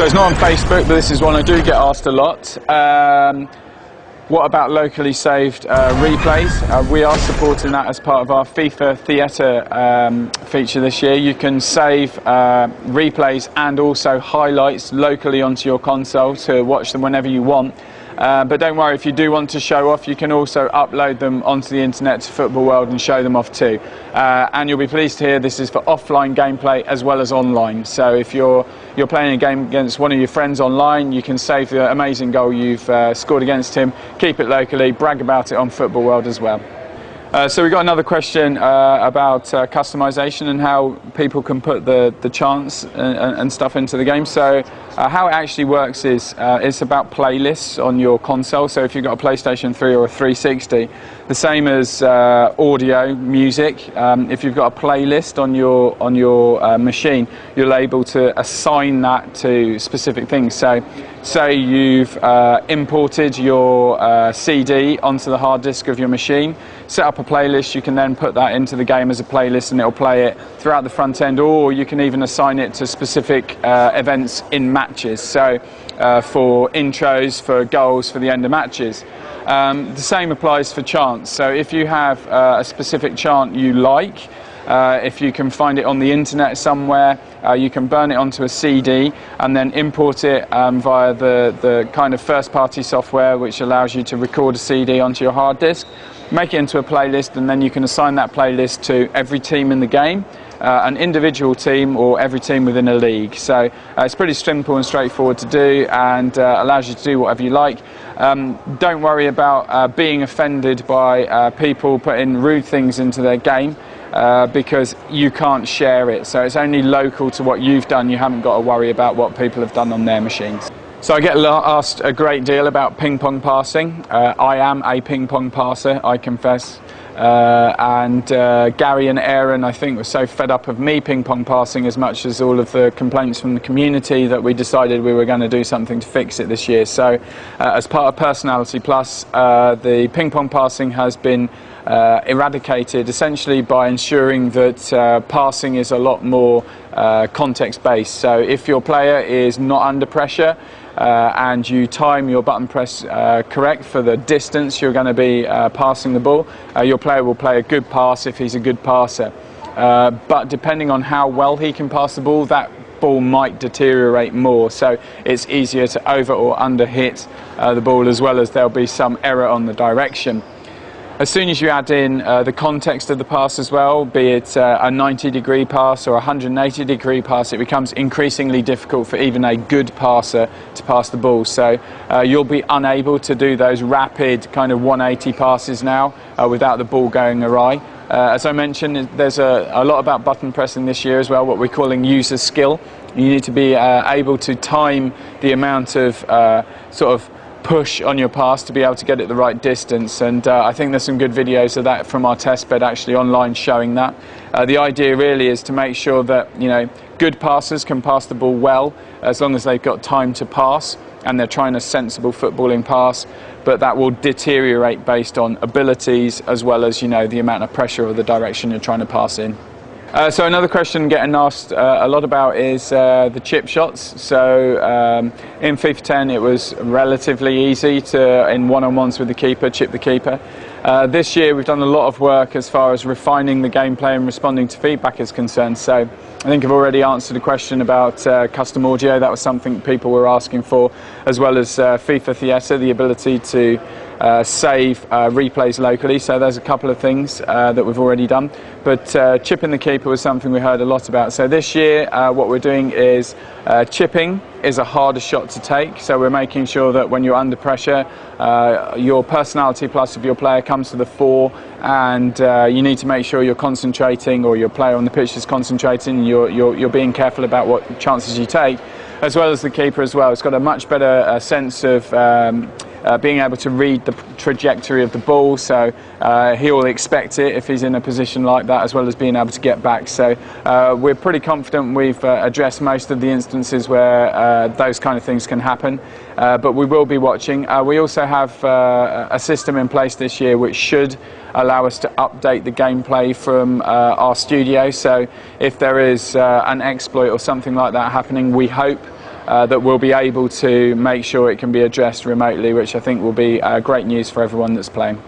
So it's not on Facebook, but this is one I do get asked a lot. What about locally saved replays? We are supporting that as part of our FIFA Theatre feature this year. You can save replays and also highlights locally onto your console to watch them whenever you want. But don't worry, if you do want to show off, you can also upload them onto the internet to Football World and show them off too. And you'll be pleased to hear this is for offline gameplay as well as online. So if you're playing a game against one of your friends online, you can save the amazing goal you've scored against him, keep it locally, brag about it on Football World as well. So we've got another question about customization and how people can put the chants and stuff into the game. So how it actually works is it's about playlists on your console. So if you've got a PlayStation 3 or a 360, the same as audio, music, if you've got a playlist on your machine, you're able to assign that to specific things. So say you've imported your CD onto the hard disk of your machine, set up a playlist, you can then put that into the game as a playlist and it'll play it throughout the front end, or you can even assign it to specific events in matches, so for intros, for goals, for the end of matches. The same applies for chants. So if you have a specific chant you like, if you can find it on the internet somewhere, you can burn it onto a CD and then import it via the kind of first-party software which allows you to record a CD onto your hard disk, make it into a playlist, and then you can assign that playlist to every team in the game, an individual team, or every team within a league. So it's pretty simple and straightforward to do, and allows you to do whatever you like. Don't worry about being offended by people putting rude things into their game, because you can't share it. So it's only local to what you've done. You haven't got to worry about what people have done on their machines. So I get asked a great deal about ping pong passing. I am a ping pong passer, I confess. And Gary and Aaron, I think, were so fed up of me ping pong passing as much as all of the complaints from the community that we decided we were going to do something to fix it this year. So as part of Personality Plus, the ping pong passing has been eradicated essentially by ensuring that passing is a lot more context based. So if your player is not under pressure and you time your button press correct for the distance you're going to be passing the ball, your player will play a good pass if he's a good passer. But depending on how well he can pass the ball, that ball might deteriorate more, so it's easier to over or under hit the ball, as well as there'll be some error on the direction. As soon as you add in the context of the pass as well, be it a 90-degree pass or a 180-degree pass, it becomes increasingly difficult for even a good passer to pass the ball. So you'll be unable to do those rapid kind of 180 passes now without the ball going awry. As I mentioned, there's a lot about button pressing this year as well, what we're calling user skill. You need to be able to time the amount of sort of push on your pass to be able to get it the right distance, and I think there's some good videos of that from our testbed actually online showing that. The idea really is to make sure that, you know, good passers can pass the ball well as long as they've got time to pass and they're trying a sensible footballing pass, but that will deteriorate based on abilities as well as, you know, the amount of pressure or the direction you're trying to pass in. So another question getting asked a lot about is the chip shots. So in FIFA 10 it was relatively easy to, in one-on-ones with the keeper, chip the keeper. This year we've done a lot of work as far as refining the gameplay and responding to feedback is concerned. So I think I've already answered a question about custom audio. That was something people were asking for, as well as FIFA Theatre, the ability to save replays locally. So there's a couple of things that we've already done, but chipping the keeper was something we heard a lot about. So this year what we're doing is chipping is a harder shot to take, so we're making sure that when you're under pressure your personality plus of your player comes to the fore, and you need to make sure you're concentrating, or your player on the pitch is concentrating, you're being careful about what chances you take, as well as the keeper as well. It's got a much better sense of being able to read the trajectory of the ball, so he'll expect it if he's in a position like that, as well as being able to get back. So we're pretty confident we've addressed most of the instances where those kind of things can happen, but we will be watching. We also have a system in place this year which should allow us to update the gameplay from our studio, so if there is an exploit or something like that happening, we hope that we'll be able to make sure it can be addressed remotely, which I think will be great news for everyone that's playing.